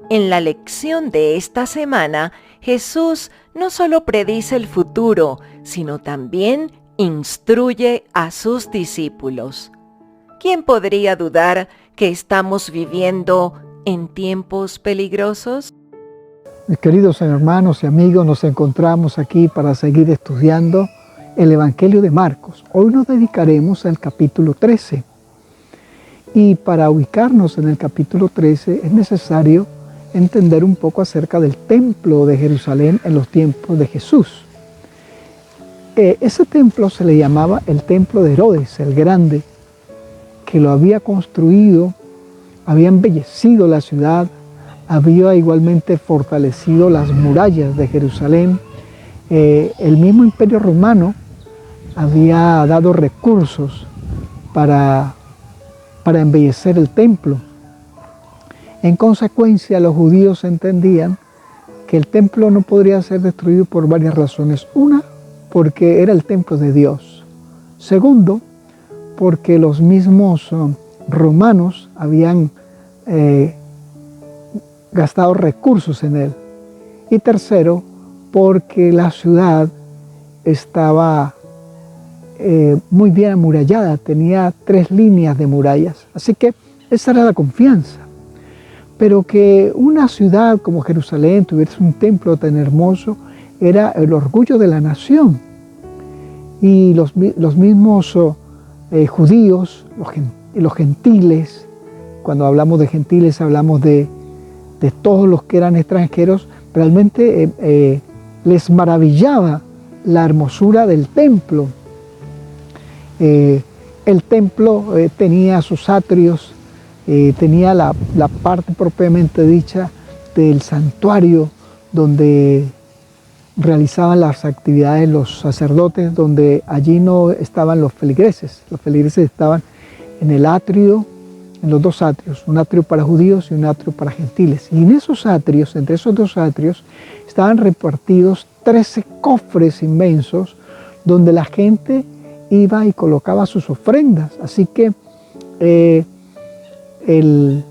En la lección de esta semana, Jesús no solo predice el futuro, sino también instruye a sus discípulos. ¿Quién podría dudar que estamos viviendo en tiempos peligrosos? Mis queridos hermanos y amigos, nos encontramos aquí para seguir estudiando el Evangelio de Marcos. Hoy nos dedicaremos al capítulo 13. Y para ubicarnos en el capítulo 13 es necesario entender un poco acerca del templo de Jerusalén en los tiempos de Jesús. Ese templo se le llamaba el templo de Herodes el Grande, que lo había construido, había embellecido la ciudad, había igualmente fortalecido las murallas de Jerusalén. El mismo Imperio Romano había dado recursos para embellecer el templo. En consecuencia, los judíos entendían que el templo no podría ser destruido por varias razones. Una, porque era el templo de Dios. Segundo, porque los mismos romanos habían gastado recursos en él. Y tercero, porque la ciudad estaba muy bien amurallada, tenía 3 líneas de murallas. Así que esa era la confianza. Pero que una ciudad como Jerusalén tuviese un templo tan hermoso era el orgullo de la nación. Y los mismos judíos, los gentiles, cuando hablamos de gentiles hablamos de todos los que eran extranjeros, realmente les maravillaba la hermosura del templo. El templo tenía sus atrios, tenía la parte propiamente dicha del santuario donde realizaban las actividades los sacerdotes, donde allí no estaban los feligreses. Los feligreses estaban en el atrio, en los 2 atrios, un atrio para judíos y un atrio para gentiles. Y en esos atrios, entre esos 2 atrios, estaban repartidos 13 cofres inmensos donde la gente iba y colocaba sus ofrendas. Así que el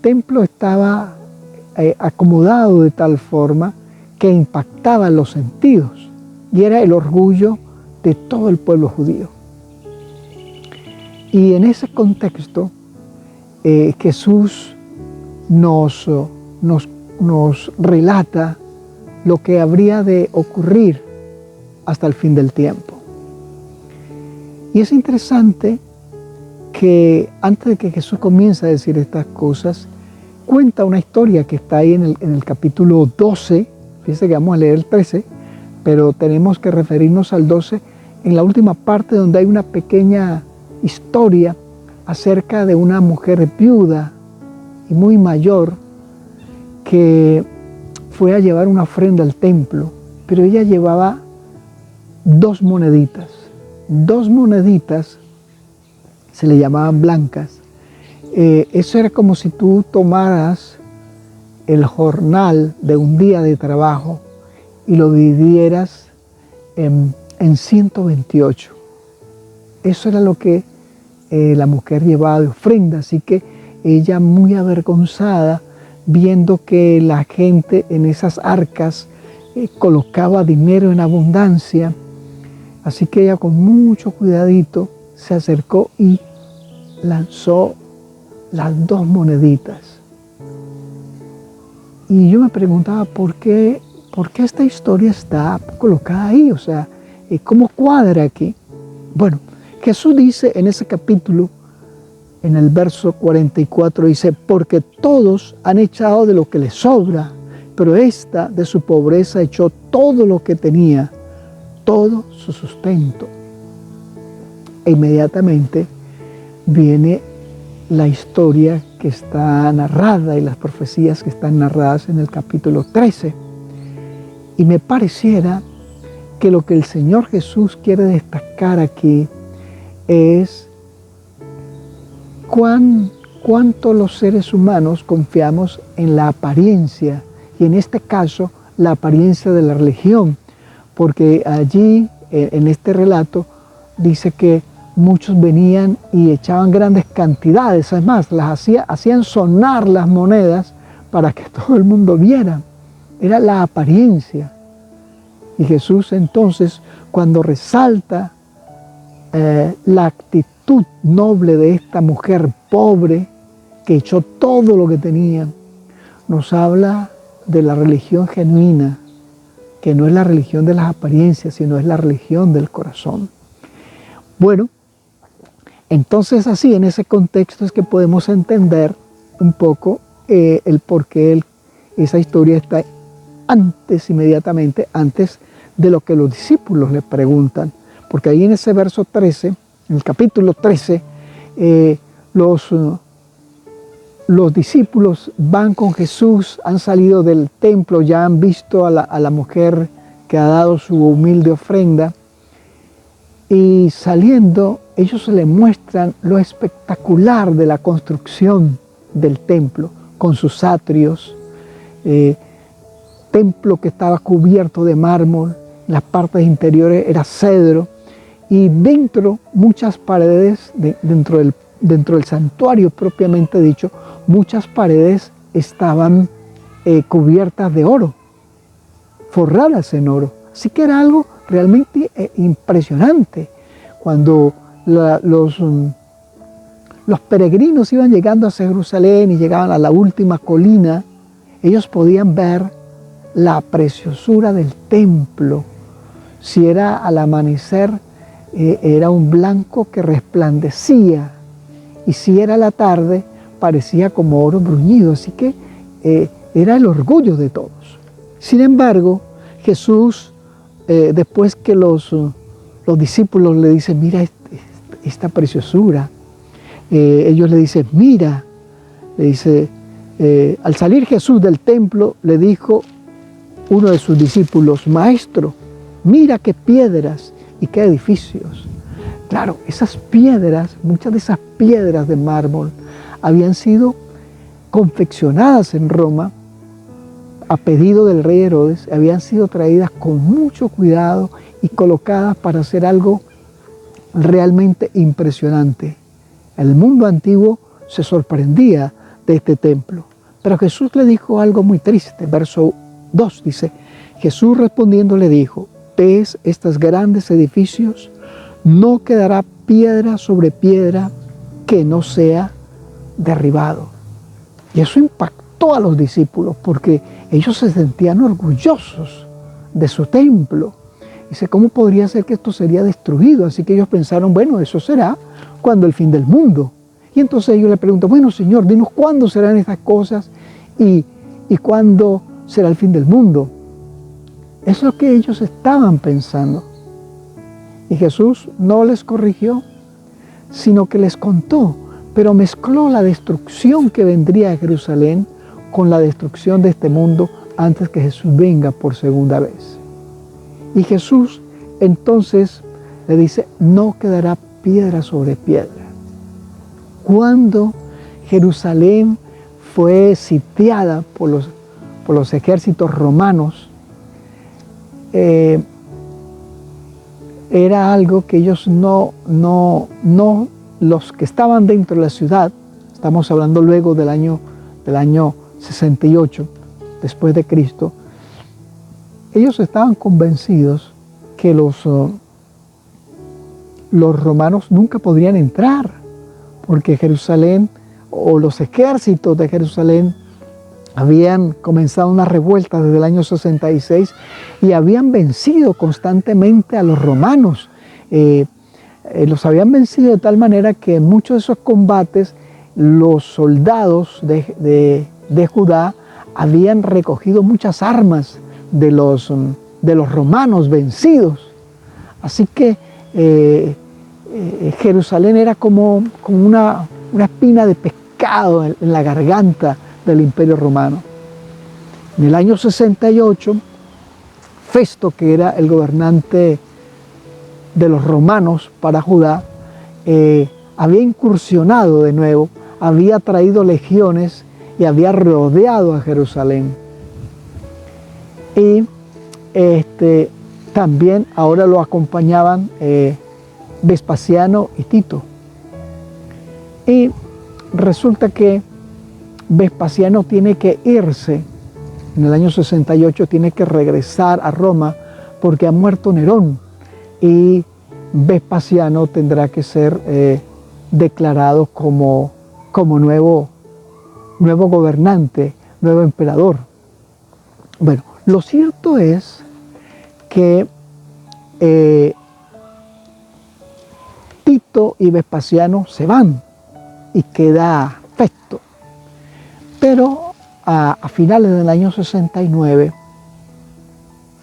templo estaba acomodado de tal forma que impactaba los sentidos y era el orgullo de todo el pueblo judío. Y en ese contexto Jesús nos relata lo que habría de ocurrir hasta el fin del tiempo. Y es interesante que antes de que Jesús comience a decir estas cosas, cuenta una historia que está ahí en el capítulo 12, fíjense que vamos a leer el 13, pero tenemos que referirnos al 12, en la última parte donde hay una pequeña historia acerca de una mujer viuda y muy mayor que fue a llevar una ofrenda al templo, pero ella llevaba 2 moneditas. 2 moneditas se le llamaban blancas. Eso era como si tú tomaras el jornal de un día de trabajo y lo dividieras en 128. Eso era lo que la mujer llevaba de ofrenda, así que ella, muy avergonzada, viendo que la gente en esas arcas colocaba dinero en abundancia, así que ella con mucho cuidadito se acercó y lanzó las 2 moneditas. Y yo me preguntaba por qué esta historia está colocada ahí, o sea, ¿cómo cuadra aquí? Bueno, Jesús dice en ese capítulo, en el verso 44, dice, porque todos han echado de lo que les sobra, pero esta de su pobreza echó todo lo que tenía, todo su sustento. E inmediatamente viene la historia que está narrada y las profecías que están narradas en el capítulo 13. Y me pareciera que lo que el Señor Jesús quiere destacar aquí es cuánto los seres humanos confiamos en la apariencia, y en este caso la apariencia de la religión, porque allí en este relato dice que muchos venían y echaban grandes cantidades, además hacían sonar las monedas para que todo el mundo viera. Era la apariencia. Y Jesús entonces, cuando resalta la actitud noble de esta mujer pobre, que echó todo lo que tenía, nos habla de la religión genuina, que no es la religión de las apariencias, sino es la religión del corazón. Bueno, entonces así, en ese contexto es que podemos entender un poco el por qué esa historia está inmediatamente antes de lo que los discípulos le preguntan. Porque ahí en ese verso 13, en el capítulo 13, los discípulos van con Jesús, han salido del templo, ya han visto a la mujer que ha dado su humilde ofrenda, y saliendo ellos se le muestran lo espectacular de la construcción del templo, con sus atrios, templo que estaba cubierto de mármol, las partes interiores era cedro, y dentro muchas paredes, dentro del santuario propiamente dicho, muchas paredes estaban cubiertas de oro, forradas en oro. Así que era algo realmente impresionante. Cuando los peregrinos iban llegando a Jerusalén y llegaban a la última colina, ellos podían ver la preciosura del templo. Si era al amanecer, era un blanco que resplandecía, y si era la tarde, parecía como oro bruñido. Así que era el orgullo de todos. Sin embargo, Jesús, después que los discípulos le dicen, mira esta preciosura, ellos le dicen, mira, le dice, al salir Jesús del templo, le dijo uno de sus discípulos, maestro, mira qué piedras y qué edificios. Claro, esas piedras, muchas de esas piedras de mármol, habían sido confeccionadas en Roma a pedido del rey Herodes, habían sido traídas con mucho cuidado y colocadas para hacer algo realmente impresionante. El mundo antiguo se sorprendía de este templo. Pero Jesús le dijo algo muy triste. Verso 2 dice, Jesús respondiendo le dijo, ¿ves estos grandes edificios? No quedará piedra sobre piedra que no sea derribado. Y eso impactó a los discípulos porque ellos se sentían orgullosos de su templo. Dice, ¿cómo podría ser que esto sería destruido? Así que ellos pensaron, bueno, eso será cuando el fin del mundo. Y entonces ellos le preguntan, bueno, Señor, dinos cuándo serán estas cosas y cuándo será el fin del mundo. Eso es lo que ellos estaban pensando. Y Jesús no les corrigió, sino que les contó, pero mezcló la destrucción que vendría a Jerusalén con la destrucción de este mundo antes que Jesús venga por segunda vez. Y Jesús entonces le dice, no quedará piedra sobre piedra. Cuando Jerusalén fue sitiada por los ejércitos romanos, era algo que ellos no, los que estaban dentro de la ciudad, estamos hablando luego del año 68 después de Cristo, ellos estaban convencidos que los romanos nunca podrían entrar, porque Jerusalén o los ejércitos de Jerusalén habían comenzado una revuelta desde el año 66 y habían vencido constantemente a los romanos. Los habían vencido de tal manera que en muchos de esos combates los soldados de Judá habían recogido muchas armas de los romanos vencidos. Así que Jerusalén era como una espina de pescado en la garganta del Imperio Romano. En el año 68, Festo, que era el gobernante de los romanos para Judá, había incursionado de nuevo, había traído legiones y había rodeado a Jerusalén. Y también ahora lo acompañaban Vespasiano y Tito. Y resulta que Vespasiano tiene que irse, en el año 68 tiene que regresar a Roma porque ha muerto Nerón y Vespasiano tendrá que ser declarado como nuevo gobernante, nuevo emperador. Bueno, lo cierto es que Tito y Vespasiano se van y queda Festo. Pero a finales del año 69,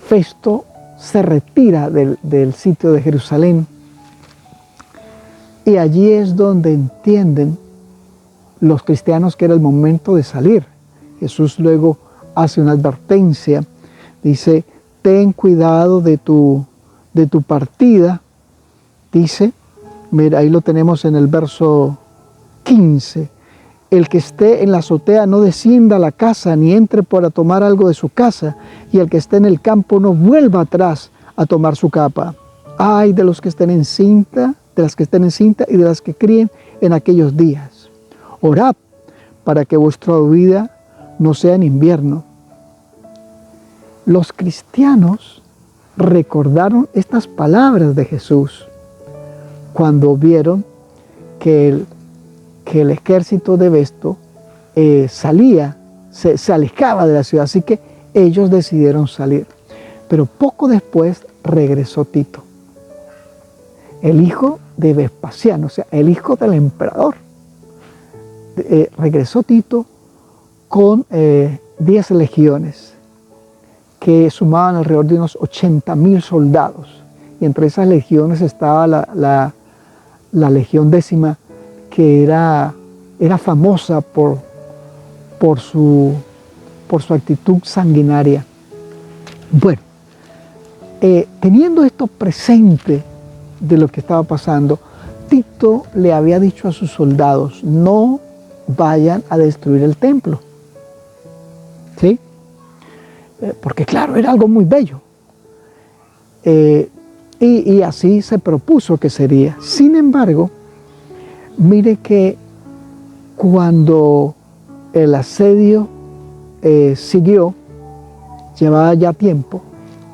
Festo se retira del sitio de Jerusalén y allí es donde entienden los cristianos que era el momento de salir. Jesús luego hace una advertencia, dice, ten cuidado de tu partida, dice, mira, ahí lo tenemos en el verso 15, el que esté en la azotea no descienda a la casa, ni entre para tomar algo de su casa, y el que esté en el campo no vuelva atrás a tomar su capa. Ay de los que estén encinta, de las que estén encinta y de las que críen en aquellos días. Orad para que vuestra vida no sea en invierno. Los cristianos recordaron estas palabras de Jesús cuando vieron que el ejército de Festo salía, se alejaba de la ciudad, así que ellos decidieron salir. Pero poco después regresó Tito, el hijo de Vespasiano, o sea, el hijo del emperador. Regresó Tito con 10 legiones que sumaban alrededor de unos 80.000 soldados. Y entre esas legiones estaba la legión 10ª, que era famosa por su actitud sanguinaria. Bueno, teniendo esto presente de lo que estaba pasando, Tito le había dicho a sus soldados, no vayan a destruir el templo. ¿Sí? Porque claro, era algo muy bello. Y así se propuso que sería. Sin embargo, mire que cuando el asedio siguió, llevaba ya tiempo,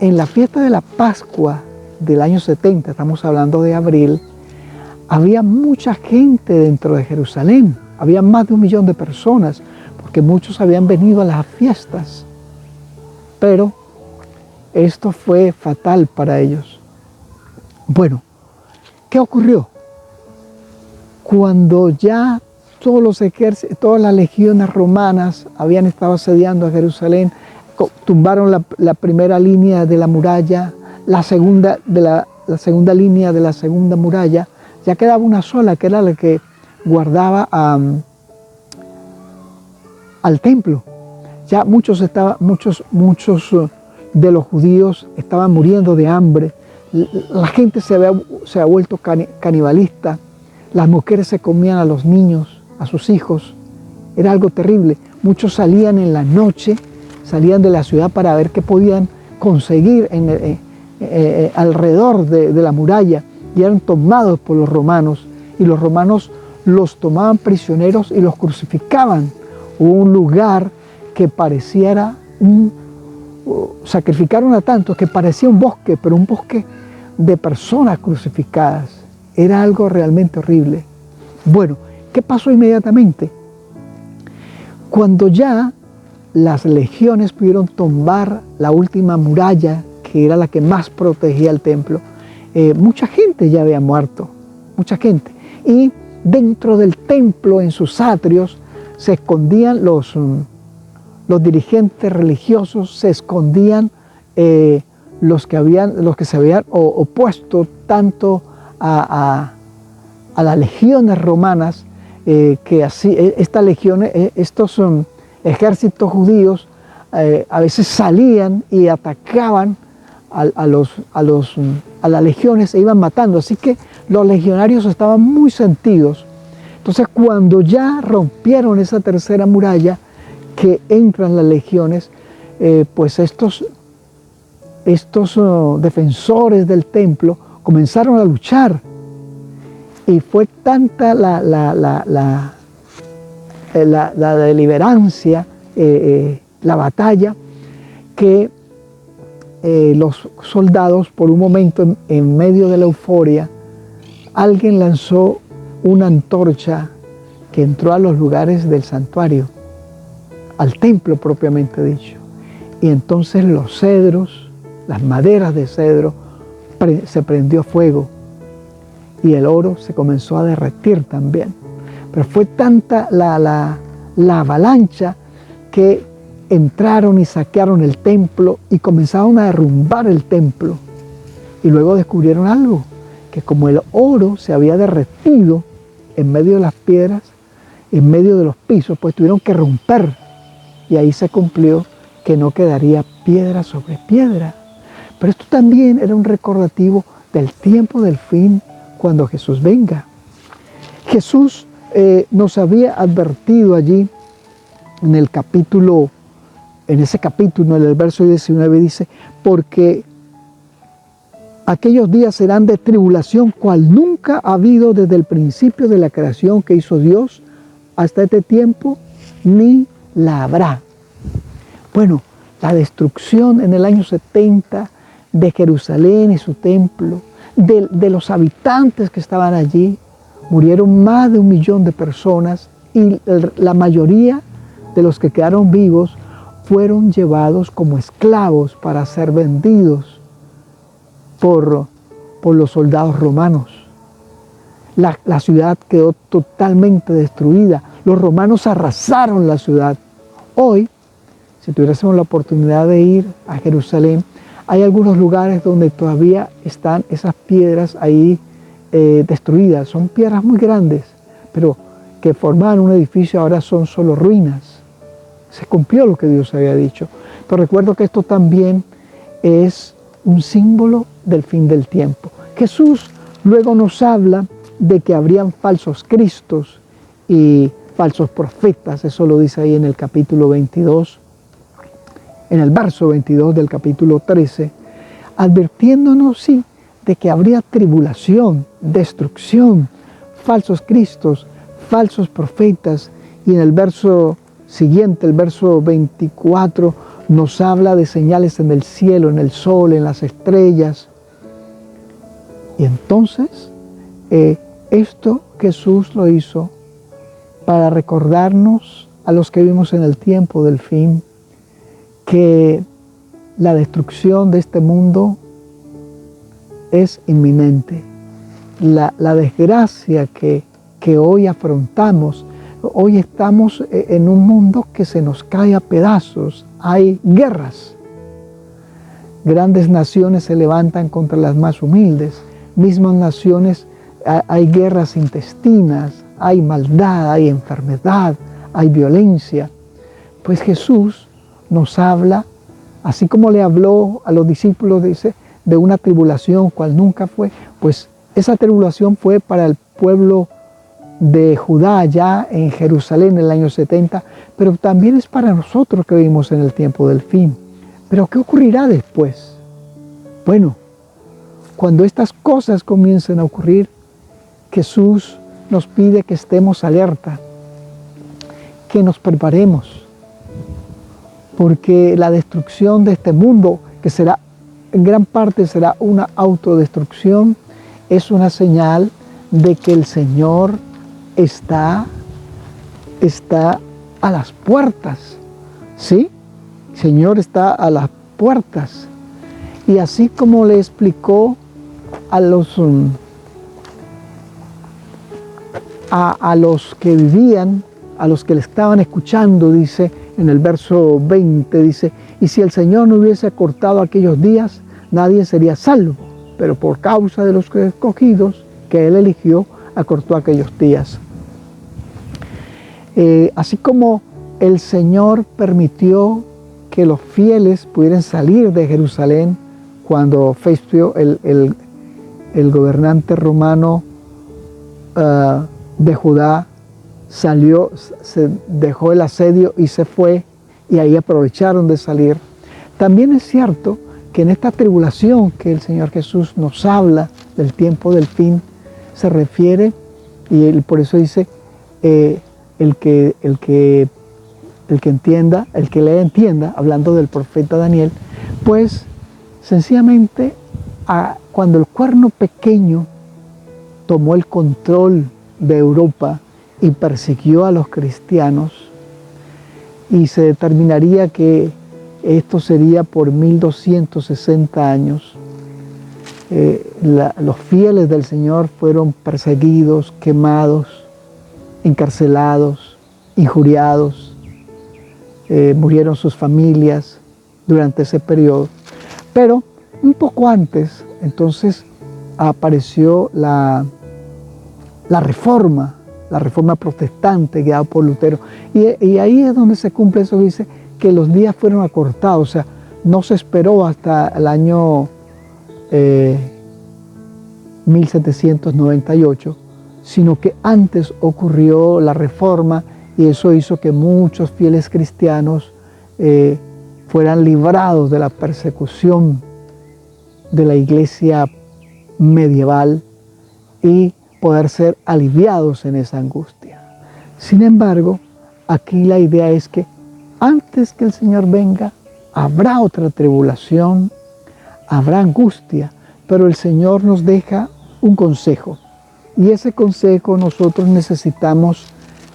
en la fiesta de la Pascua del año 70, estamos hablando de abril, había mucha gente dentro de Jerusalén, había más de 1 millón de personas, porque muchos habían venido a las fiestas, pero esto fue fatal para ellos. Bueno, ¿qué ocurrió? Cuando ya todos los ejércitos, todas las legiones romanas habían estado asediando a Jerusalén, tumbaron la primera línea de la muralla, la segunda línea de la segunda muralla, ya quedaba una sola, que era la que guardaba al templo. Ya muchos de los judíos estaban muriendo de hambre, la gente se ha vuelto canibalista, las mujeres se comían a los niños, a sus hijos, era algo terrible. Muchos salían en la noche, salían de la ciudad para ver qué podían conseguir alrededor de la muralla, y eran tomados por los romanos, y los romanos los tomaban prisioneros y los crucificaban. Hubo un lugar que pareciera sacrificaron a tantos que parecía un bosque, pero un bosque de personas crucificadas. Era algo realmente horrible. Bueno, ¿qué pasó inmediatamente? Cuando ya las legiones pudieron tumbar la última muralla, que era la que más protegía el templo, mucha gente ya había muerto, mucha gente. Y dentro del templo, en sus atrios, se escondían los dirigentes religiosos, se escondían los que se habían opuesto tanto a las legiones romanas, que así, estas legiones, estos ejércitos judíos a veces salían y atacaban a las legiones e iban matando, así que los legionarios estaban muy sentidos. Entonces, cuando ya rompieron esa tercera muralla, que entran las legiones, pues estos defensores del templo comenzaron a luchar, y fue tanta la deliberancia, la batalla, que los soldados, por un momento, en medio de la euforia, alguien lanzó una antorcha que entró a los lugares del santuario, al templo propiamente dicho. Y entonces los cedros, las maderas de cedro, se prendió fuego y el oro se comenzó a derretir también. Pero fue tanta la avalancha que entraron y saquearon el templo y comenzaron a derrumbar el templo. Y luego descubrieron algo, que como el oro se había derretido en medio de las piedras, en medio de los pisos, pues tuvieron que romper. Y ahí se cumplió que no quedaría piedra sobre piedra. Pero esto también era un recordativo del tiempo del fin, cuando Jesús venga. Jesús nos había advertido allí en ese capítulo, en el verso 19 dice, porque aquellos días serán de tribulación, cual nunca ha habido desde el principio de la creación que hizo Dios hasta este tiempo, ni la habrá. Bueno, la destrucción en el año 70 de Jerusalén y su templo, de los habitantes que estaban allí, murieron más de 1 millón de personas y la mayoría de los que quedaron vivos fueron llevados como esclavos para ser vendidos por los soldados romanos. La ciudad quedó totalmente destruida. Los romanos arrasaron la ciudad. Hoy, si tuviésemos la oportunidad de ir a Jerusalén, hay algunos lugares donde todavía están esas piedras ahí destruidas. Son piedras muy grandes, pero que formaban un edificio, ahora son solo ruinas. Se cumplió lo que Dios había dicho. Pero recuerdo que esto también es un símbolo del fin del tiempo. Jesús luego nos habla de que habrían falsos cristos y falsos profetas. Eso lo dice ahí en el capítulo 22, en el verso 22 del capítulo 13, advirtiéndonos, sí, de que habría tribulación, destrucción, falsos cristos, falsos profetas. Y en el verso siguiente, el verso 24, nos habla de señales en el cielo, en el sol, en las estrellas. Y entonces, esto Jesús lo hizo para recordarnos a los que vivimos en el tiempo del fin, que la destrucción de este mundo es inminente. La desgracia que hoy afrontamos, hoy estamos en un mundo que se nos cae a pedazos. Hay guerras. Grandes naciones se levantan contra las más humildes. Mismas naciones, hay guerras intestinas, hay maldad, hay enfermedad, hay violencia. Pues Jesús nos habla, así como le habló a los discípulos, dice, de una tribulación cual nunca fue, pues esa tribulación fue para el pueblo de Judá allá en Jerusalén en el año 70, pero también es para nosotros que vivimos en el tiempo del fin. ¿Pero qué ocurrirá después? Bueno, cuando estas cosas comiencen a ocurrir, Jesús nos pide que estemos alerta, que nos preparemos, porque la destrucción de este mundo, que será en gran parte será una autodestrucción, es una señal de que el Señor está a las puertas, ¿sí? El Señor está a las puertas. Y así como le explicó a los que vivían, a los que le estaban escuchando, dice en el verso 20, dice, y si el Señor no hubiese acortado aquellos días, nadie sería salvo, pero por causa de los escogidos que Él eligió, acortó aquellos días. Así como el Señor permitió que los fieles pudieran salir de Jerusalén cuando Festio, el gobernante romano de Judá, salió, se dejó el asedio y se fue, y ahí aprovecharon de salir. También es cierto que en esta tribulación que el Señor Jesús nos habla del tiempo del fin, se refiere, y Él por eso dice, el que entienda, el que le entienda, hablando del profeta Daniel, pues sencillamente cuando el cuerno pequeño tomó el control de Europa y persiguió a los cristianos, y se determinaría que esto sería por 1260 años. Los fieles del Señor fueron perseguidos, quemados, encarcelados, injuriados, murieron sus familias durante ese periodo. Pero un poco antes, entonces, apareció la reforma protestante guiada por Lutero. Y ahí es donde se cumple eso, dice que los días fueron acortados, o sea, no se esperó hasta el año 1798, sino que antes ocurrió la reforma, y eso hizo que muchos fieles cristianos fueran librados de la persecución de la iglesia medieval y poder ser aliviados en esa angustia. Sin embargo, aquí la idea es que antes que el Señor venga, habrá otra tribulación, habrá angustia, pero el Señor nos deja un consejo. Y ese consejo nosotros necesitamos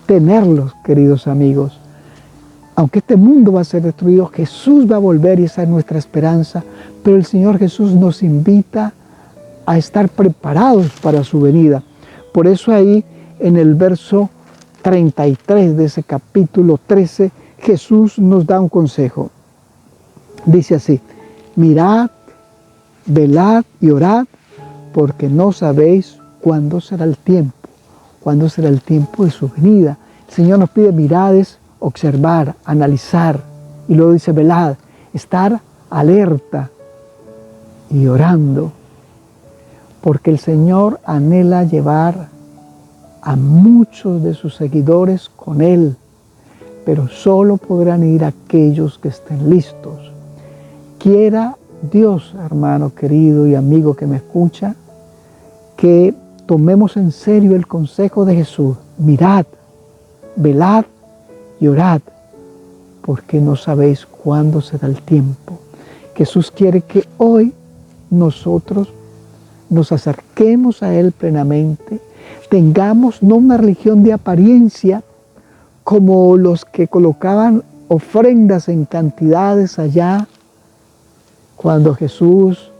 tenerlo, queridos amigos. Aunque este mundo va a ser destruido, Jesús va a volver y esa es nuestra esperanza, pero el Señor Jesús nos invita a estar preparados para su venida. Por eso ahí en el verso 33 de ese capítulo 13, Jesús nos da un consejo. Dice así: mirad, velad y orad, porque no sabéis cuándo será el tiempo de su venida. El Señor nos pide mirar, es observar, analizar, y luego dice velad, estar alerta y orando, porque el Señor anhela llevar a muchos de sus seguidores con Él, pero solo podrán ir aquellos que estén listos. Quiera Dios, hermano querido y amigo que me escucha, que tomemos en serio el consejo de Jesús. Mirad, velad y orad, porque no sabéis cuándo será el tiempo. Jesús quiere que hoy nosotros nos acerquemos a Él plenamente, tengamos no una religión de apariencia como los que colocaban ofrendas en cantidades allá, cuando Jesús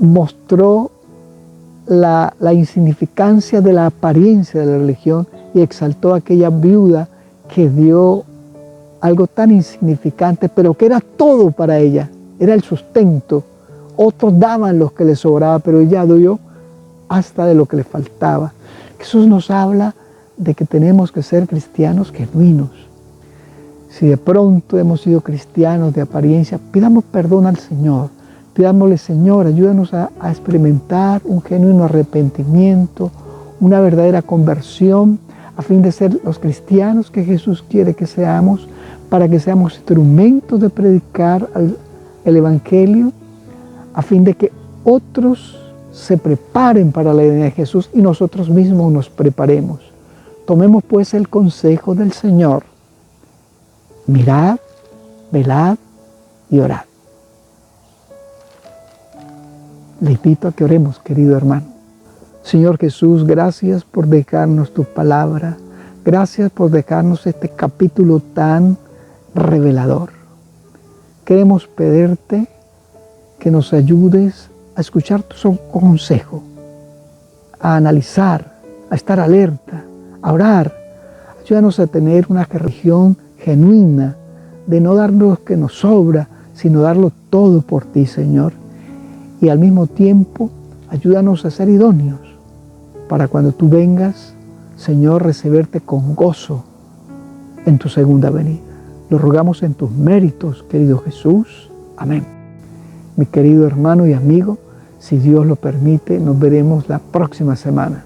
mostró la insignificancia de la apariencia de la religión y exaltó a aquella viuda que dio algo tan insignificante, pero que era todo para ella, era el sustento. Otros daban lo que les sobraba, pero ella dio hasta de lo que le faltaba. Jesús nos habla de que tenemos que ser cristianos genuinos. Si de pronto hemos sido cristianos de apariencia, pidamos perdón al Señor. Pidámosle: Señor, ayúdanos a experimentar un genuino arrepentimiento, una verdadera conversión, a fin de ser los cristianos que Jesús quiere que seamos, para que seamos instrumentos de predicar el Evangelio, a fin de que otros se preparen para la venida de Jesús y nosotros mismos nos preparemos. Tomemos pues el consejo del Señor. Mirad, velad y orad. Le invito a que oremos, querido hermano. Señor Jesús, gracias por dejarnos tu palabra. Gracias por dejarnos este capítulo tan revelador. Queremos pedirte que nos ayudes a escuchar tu consejo, a analizar, a estar alerta, a orar. Ayúdanos a tener una religión genuina, de no darnos lo que nos sobra, sino darlo todo por ti, Señor. Y al mismo tiempo, ayúdanos a ser idóneos para cuando tú vengas, Señor, recibirte con gozo en tu segunda venida. Lo rogamos en tus méritos, querido Jesús. Amén. Mi querido hermano y amigo, si Dios lo permite, nos veremos la próxima semana.